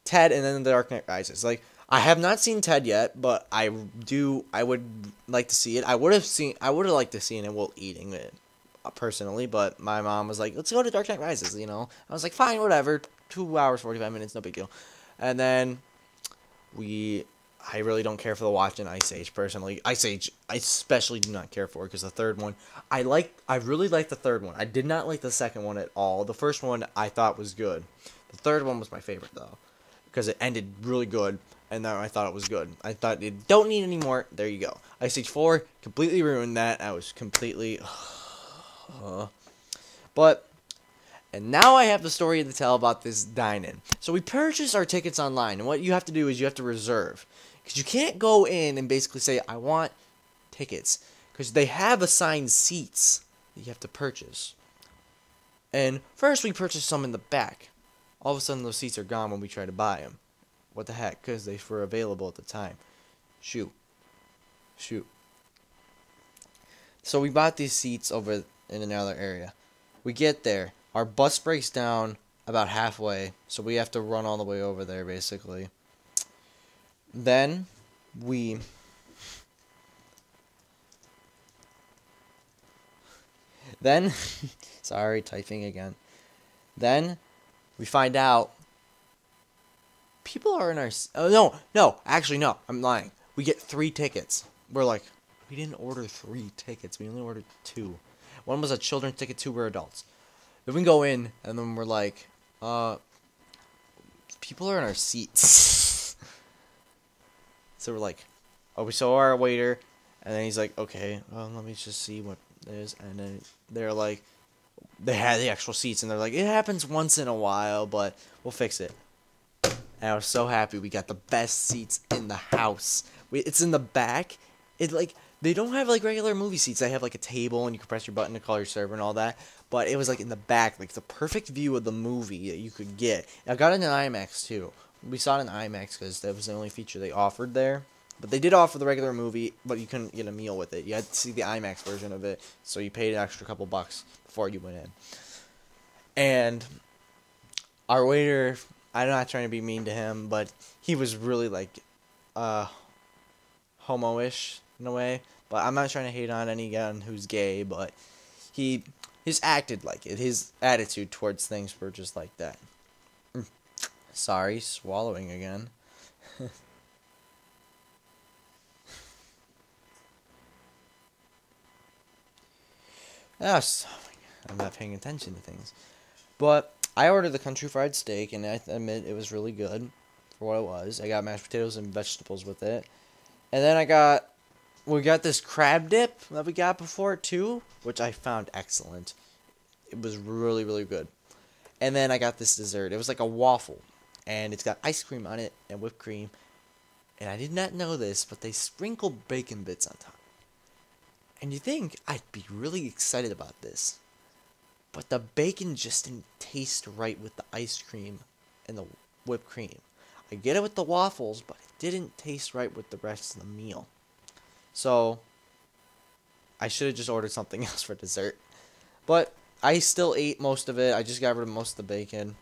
Speaker 1: Ted, and then The Dark Knight Rises. Like, I have not seen Ted yet, but I would like to see it. I would have liked to see it while eating it, personally, but my mom was like, let's go to Dark Knight Rises, I was like, fine, whatever, 2 hours, 45 minutes, no big deal. And then I really don't care for The Watch and Ice Age, personally. Ice Age, I especially do not care for, because the third one, I really like the third one. I did not like the second one at all. The first one I thought was good. The third one was my favorite, though, because it ended really good, and then I thought it was good. I thought it don't need any more. There you go. Ice Age 4 completely ruined that. I was completely... And now I have the story to tell about this dine-in. So we purchased our tickets online, and what you have to do is you have to reserve. Because you can't go in and basically say, I want tickets. Because they have assigned seats that you have to purchase. And first we purchased some in the back. All of a sudden those seats are gone when we try to buy them. What the heck? Because they were available at the time. Shoot. shoot. So we bought these seats over in another area. We get there. Our bus breaks down about halfway, so we have to run all the way over there, basically. Then we... Then... Sorry, typing again. Then we find out people are in our... Oh, no. Actually, no. I'm lying. We get 3 tickets. We're like, we didn't order 3 tickets. We only ordered 2. One was a children's ticket, 2 were adults. Then we go in, and then we're like, people are in our seats. So we're like, oh, we saw our waiter, and then he's like, okay, well, let me just see what it is. And then they're like, they had the actual seats, and they're like, it happens once in a while, but we'll fix it. And I was so happy we got the best seats in the house. It's in the back. They don't have like regular movie seats. They have like a table, and you can press your button to call your server and all that. But it was like in the back, like the perfect view of the movie that you could get. I got it in IMAX too. We saw it in IMAX because that was the only feature they offered there. But they did offer the regular movie, but you couldn't get a meal with it. You had to see the IMAX version of it, so you paid an extra couple bucks before you went in. And our waiter, I'm not trying to be mean to him, but he was really like homo-ish in a way. But I'm not trying to hate on anyone who's gay, but he just acted like it. His attitude towards things were just like that. Sorry, swallowing again. Yes, I'm not paying attention to things. But I ordered the country fried steak, and I admit it was really good for what it was. I got mashed potatoes and vegetables with it. And then we got this crab dip that we got before too, which I found excellent. It was really, really good. And then I got this dessert. It was like a waffle, and it's got ice cream on it and whipped cream. And I did not know this, but they sprinkled bacon bits on top. And you think I'd be really excited about this. But the bacon just didn't taste right with the ice cream and the whipped cream. I get it with the waffles, but it didn't taste right with the rest of the meal. So, I should have just ordered something else for dessert. But I still ate most of it. I just got rid of most of the bacon.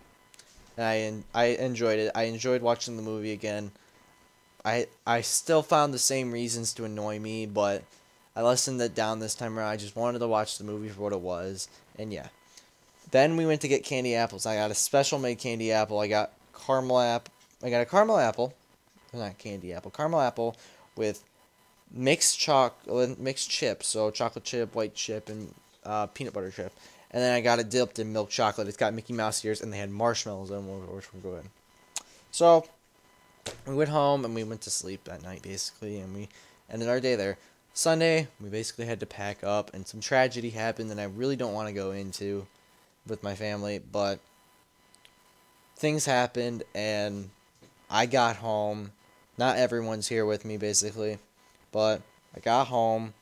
Speaker 1: And I enjoyed it. I enjoyed watching the movie again. I still found the same reasons to annoy me, but I lessened it down this time around. I just wanted to watch the movie for what it was. And yeah. Then we went to get candy apples. I got a special made candy apple. I got a caramel apple. Not candy apple. Caramel apple with mixed chips. So chocolate chip, white chip, and peanut butter chip. And then I got it dipped in milk chocolate. It's got Mickey Mouse ears, and they had marshmallows in them, which were good. So we went home, and we went to sleep that night, basically. And we ended our day there. Sunday, we basically had to pack up, and some tragedy happened that I really don't want to go into with my family, but things happened, and I got home. Not everyone's here with me, basically, but I got home.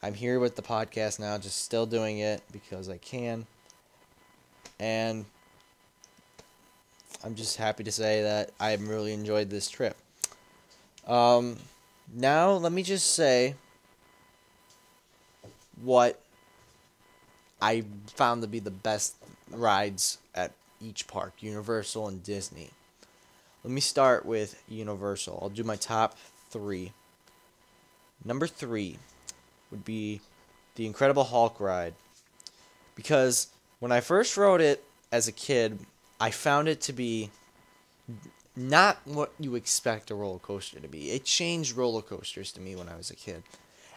Speaker 1: I'm here with the podcast now, just still doing it because I can, and I'm just happy to say that I really enjoyed this trip. Now, let me just say what I found to be the best rides at each park, Universal and Disney. Let me start with Universal. I'll do my top 3. Number 3 would be the Incredible Hulk ride. Because when I first rode it as a kid, I found it to be not what you expect a roller coaster to be. It changed roller coasters to me when I was a kid.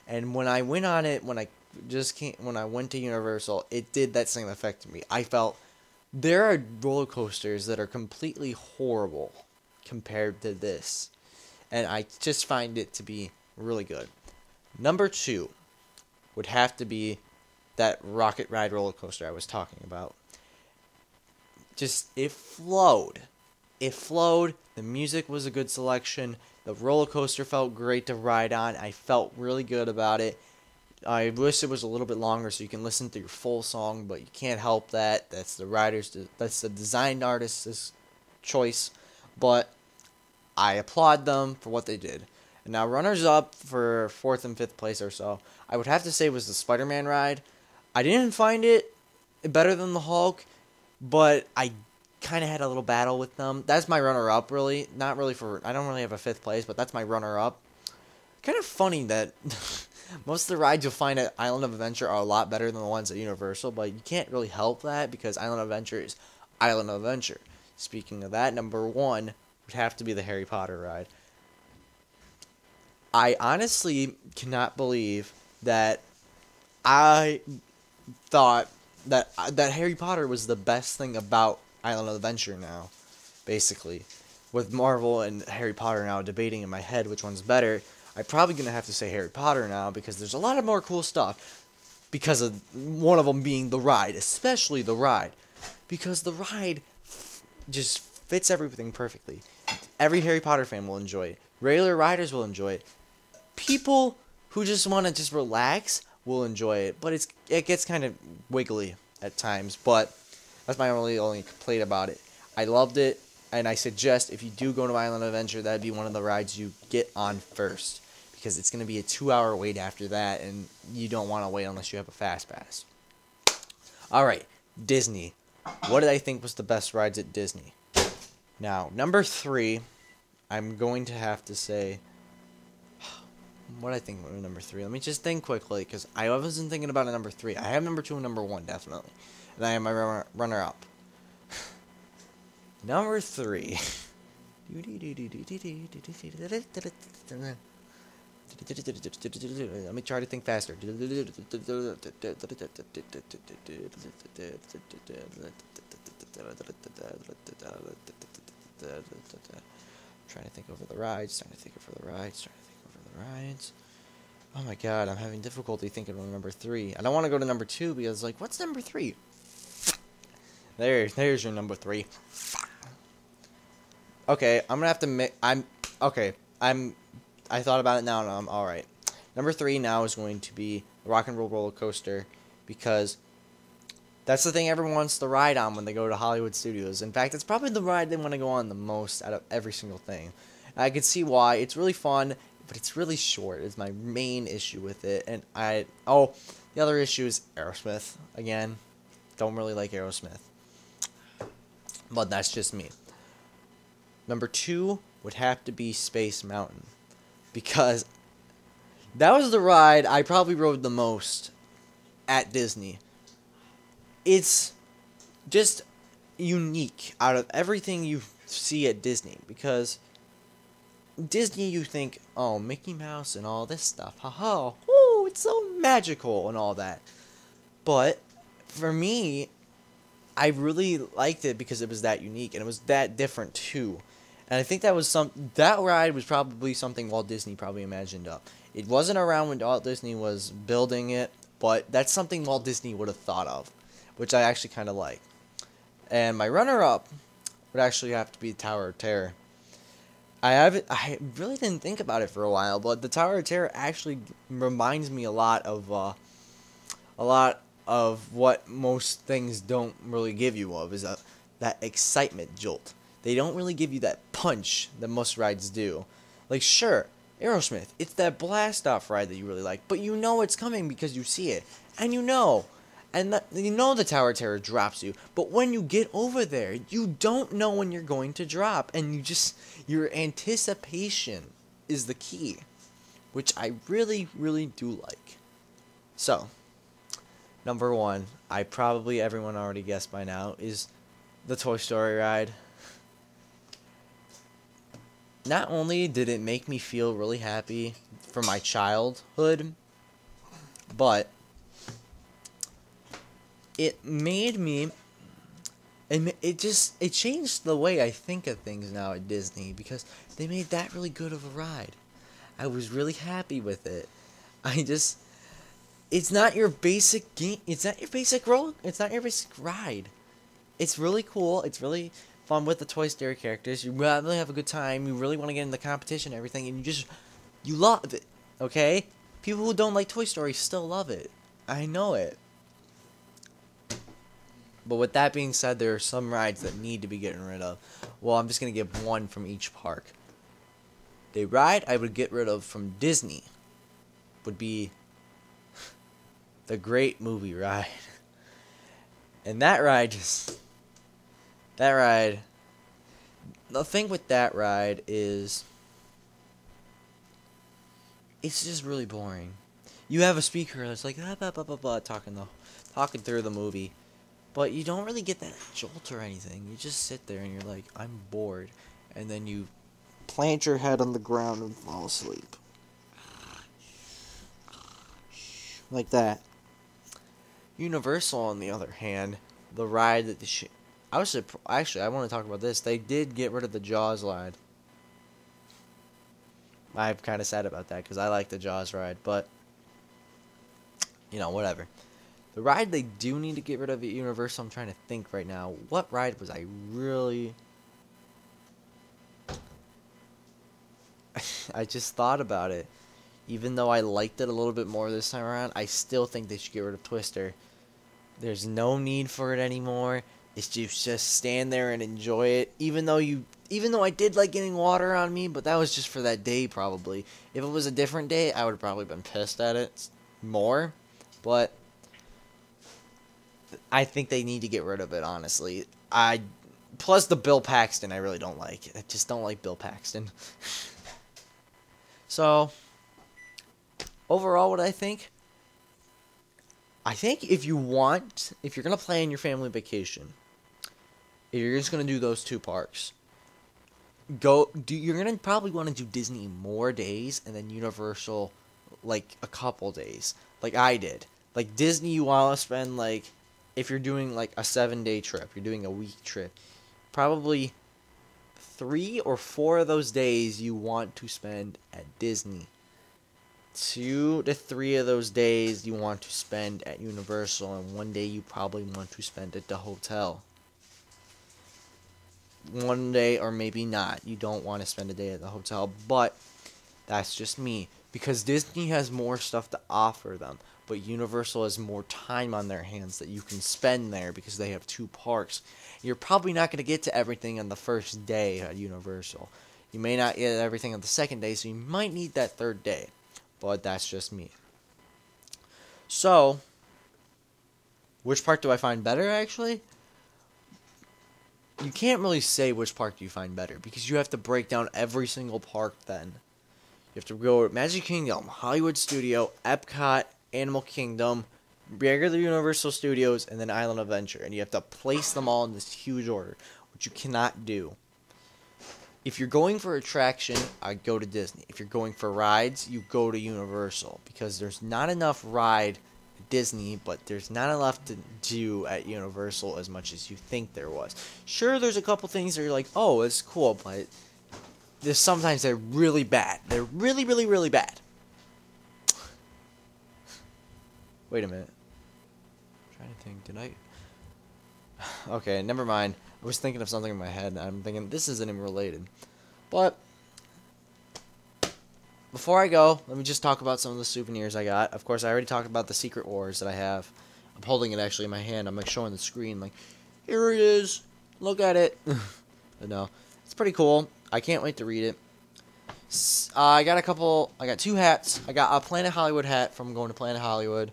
Speaker 1: And when I went on it, when I went to Universal, it did that same effect to me. I felt there are roller coasters that are completely horrible compared to this. And I just find it to be really good. Number 2 would have to be that Rocket Ride roller coaster I was talking about. Just, it flowed. It flowed. The music was a good selection. The roller coaster felt great to ride on. I felt really good about it. I wish it was a little bit longer so you can listen to your full song, but you can't help that. That's the design artist's choice. But I applaud them for what they did. And now runners up for 4th and 5th place or so, I would have to say was the Spider-Man ride. I didn't find it better than the Hulk, but I kind of had a little battle with them. That's my runner-up, really. Not really for... I don't really have a 5th place, but that's my runner-up. Kind of funny that most of the rides you'll find at Island of Adventure are a lot better than the ones at Universal, but you can't really help that because Island of Adventure is Island of Adventure. Speaking of that, number 1 would have to be the Harry Potter ride. I honestly cannot believe that I thought that Harry Potter was the best thing about Island of Adventure now, basically. With Marvel and Harry Potter now debating in my head which one's better, I'm probably going to have to say Harry Potter now because there's a lot of more cool stuff because of one of them being the ride, especially the ride. Because the ride just fits everything perfectly. Every Harry Potter fan will enjoy it. Regular riders will enjoy it. People who just want to just relax will enjoy it. But it gets kind of wiggly at times. But that's my only complaint about it. I loved it. And I suggest if you do go to Island Adventure, that'd be one of the rides you get on first. Because it's going to be a 2-hour wait after that. And you don't want to wait unless you have a fast pass. Alright, Disney. What did I think was the best rides at Disney? Now, number 3, I'm going to have to say... What I think was number 3? Let me just think quickly, because I wasn't thinking about a number 3. I have number 2 and number 1, definitely. And I have my runner-up. Number 3. Let me try to think faster. Trying to think over the rides. Oh my god, I'm having difficulty thinking of number 3. I don't want to go to number 2 because, like, what's number 3? There's your number 3. Okay, I'm gonna have to I thought about it now and I'm alright. Number 3 now is going to be the Rock and Roll Roller Coaster because that's the thing everyone wants to ride on when they go to Hollywood Studios. In fact, it's probably the ride they want to go on the most out of every single thing. And I can see why. It's really fun, but it's really short. It's my main issue with it. And the other issue is Aerosmith. Again, don't really like Aerosmith. But that's just me. Number 2 would have to be Space Mountain. Because that was the ride I probably rode the most at Disney. It's just unique out of everything you see at Disney. Because Disney, you think, oh, Mickey Mouse and all this stuff. Haha, oh, it's so magical and all that. But for me, I really liked it because it was that unique and it was that different too. And I think that ride was probably something Walt Disney probably imagined up. It wasn't around when Walt Disney was building it, but that's something Walt Disney would have thought of, which I actually kind of like. And my runner-up would actually have to be Tower of Terror. I really didn't think about it for a while, but the Tower of Terror actually reminds me a lot of what most things don't really give you is that excitement jolt. They don't really give you that punch that most rides do. Like, sure, Aerosmith, it's that blast-off ride that you really like, but you know it's coming because you see it. And you know the Tower of Terror drops you, but when you get over there, you don't know when you're going to drop, and your anticipation is the key, which I really, really do like. So, number 1, everyone already guessed by now, is the Toy Story ride. Not only did it make me feel really happy for my childhood, but it changed the way I think of things now at Disney because they made that really good of a ride. I was really happy with it. It's not your basic game. It's not your basic ride. It's really cool. It's really fun with the Toy Story characters. You really have a good time. You really want to get in the competition and everything, and you love it. Okay? People who don't like Toy Story still love it. I know it. But with that being said, there are some rides that need to be getting rid of. Well, I'm just going to give one from each park. The ride I would get rid of from Disney would be the Great Movie Ride. And that ride the thing with that ride is it's just really boring. You have a speaker that's like blah, blah, blah, blah, talking through the movie, but you don't really get that jolt or anything. You just sit there and you're like, I'm bored, and then you plant your head on the ground and fall asleep. Like that. Universal, on the other hand, the ride that I want to talk about this. They did get rid of the Jaws ride. I'm kind of sad about that because I like the Jaws ride, but whatever. The ride they do need to get rid of at Universal, I'm trying to think right now. What ride was I really... I just thought about it. Even though I liked it a little bit more this time around, I still think they should get rid of Twister. There's no need for it anymore. It's just stand there and enjoy it. Even though I did like getting water on me, but that was just for that day probably. If it was a different day, I would have probably been pissed at it more. But I think they need to get rid of it, honestly. Plus the Bill Paxton I really don't like. I just don't like Bill Paxton. So, overall, what I think if you're going to plan your family vacation, if you're just going to do those two parks, you're going to probably want to do Disney more days and then Universal like a couple days, like I did. Like Disney, you want to spend if you're doing like a 7-day trip, you're doing a week trip, probably 3 or 4 of those days you want to spend at Disney. 2 to 3 of those days you want to spend at Universal, and 1 day you probably want to spend at the hotel. 1 day, or maybe not, you don't want to spend a day at the hotel, but that's just me. Because Disney has more stuff to offer them, but Universal has more time on their hands that you can spend there because they have 2 parks. You're probably not going to get to everything on the first day at Universal. You may not get everything on the second day, so you might need that 3rd day. But that's just me. So, which park do I find better, actually? You can't really say which park do you find better, because you have to break down every single park then. You have to go to Magic Kingdom, Hollywood Studio, Epcot, Animal Kingdom, regular Universal Studios, and then Island Adventure. And you have to place them all in this huge order, which you cannot do. If you're going for attraction, I go to Disney. If you're going for rides, you go to Universal. Because there's not enough ride at Disney, but there's not enough to do at Universal as much as you think there was. Sure, there's a couple things that you're like, oh, it's cool, but sometimes they're really bad. They're really, really, really bad. Wait a minute. I'm trying to think, did I... Okay, never mind. I was thinking of something in my head, and I'm thinking, this isn't even related. But, before I go, let me just talk about some of the souvenirs I got. Of course, I already talked about the Secret Wars that I have. I'm holding it actually in my hand. I'm showing the screen, here it is. Look at it. But no, it's pretty cool. I can't wait to read it. I got 2 hats. I got a Planet Hollywood hat from going to Planet Hollywood.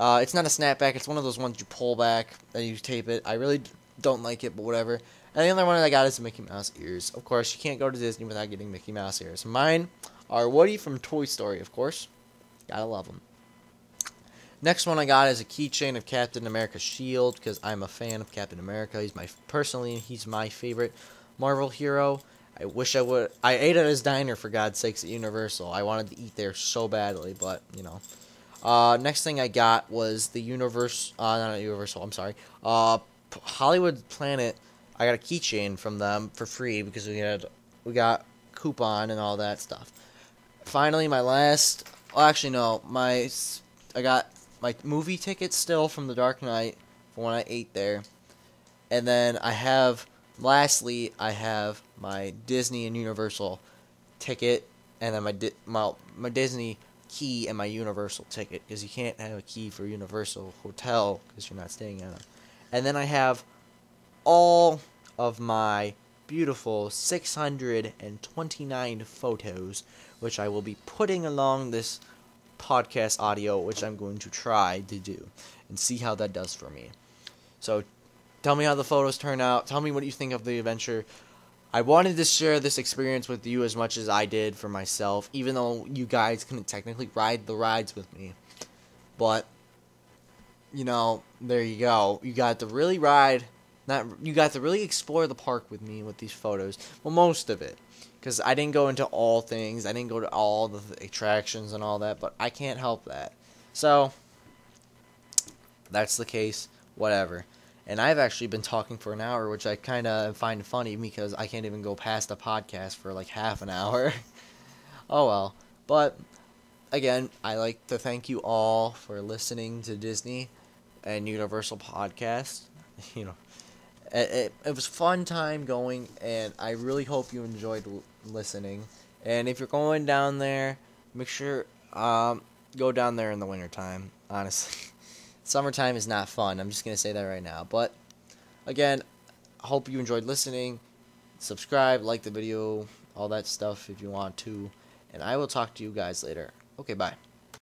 Speaker 1: It's not a snapback. It's one of those ones you pull back and you tape it. I really don't like it, but whatever. And the other one I got is the Mickey Mouse ears. Of course, you can't go to Disney without getting Mickey Mouse ears. Mine are Woody from Toy Story, of course. Gotta love them. Next one I got is a keychain of Captain America's shield, because I'm a fan of Captain America. He's my favorite Marvel hero. I wish I would. I ate at his diner, for God's sakes, at Universal. I wanted to eat there so badly, but, next thing I got was the not Universal, I'm sorry. Hollywood Planet. I got a keychain from them for free because we got coupon and all that stuff. Finally, I got my movie ticket still from The Dark Knight for when I ate there. And then lastly, I have my Disney and Universal ticket, and then my Disney key and my Universal ticket, because you can't have a key for Universal Hotel because you're not staying in it. And then I have all of my beautiful 629 photos, which I will be putting along this podcast audio, which I'm going to try to do and see how that does for me. So tell me how the photos turn out. Tell me what you think of the adventure. I wanted to share this experience with you as much as I did for myself, even though you guys couldn't technically ride the rides with me. But, you know, there you go. You got to really you got to really explore the park with me with these photos. Well, most of it. Because I didn't go into all things. I didn't go to all the attractions and all that, but I can't help that. So, that's the case. Whatever. And I've actually been talking for an hour, which I kind of find funny because I can't even go past a podcast for like half an hour. Oh well. But, again, I like to thank you all for listening to Disney and Universal Podcast. You know, it was a fun time going, and I really hope you enjoyed listening. And if you're going down there, make sure go down there in the wintertime, honestly. Summertime is not fun. I'm just going to say that right now. But, again, I hope you enjoyed listening. Subscribe, like the video, all that stuff if you want to. And I will talk to you guys later. Okay, bye.